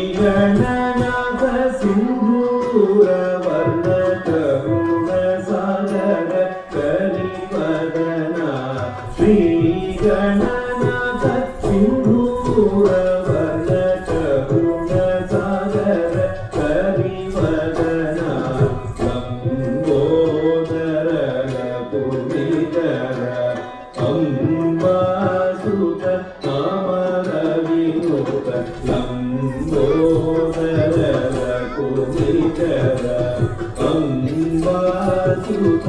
श्रीगणनाथ सिंधूर वर्ण करुण सागर कलिवदना श्रीगणनाथ सिंधूर वर्ण करुण सागर कलिवदना लंबोदर लघुविदर अम्बासुत अमर विनुत लंबोदर लघुविदर अम्बासुत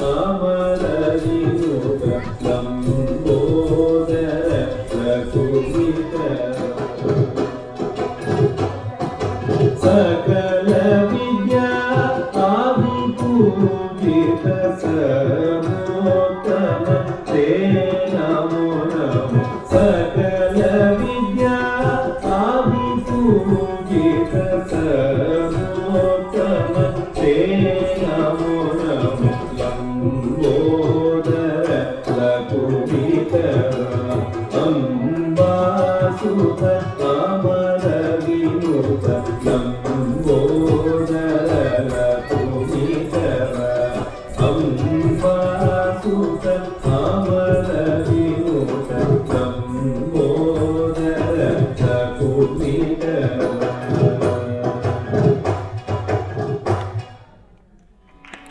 अमर विनुत लंबोदर लघुविदर सकल विद्या आदिपूजित सर्वोत्तम ते नमो नमः सकल विद्या आदिपूजित सर्वोत्तम ते नमो नमः लंबोदर लघुविदर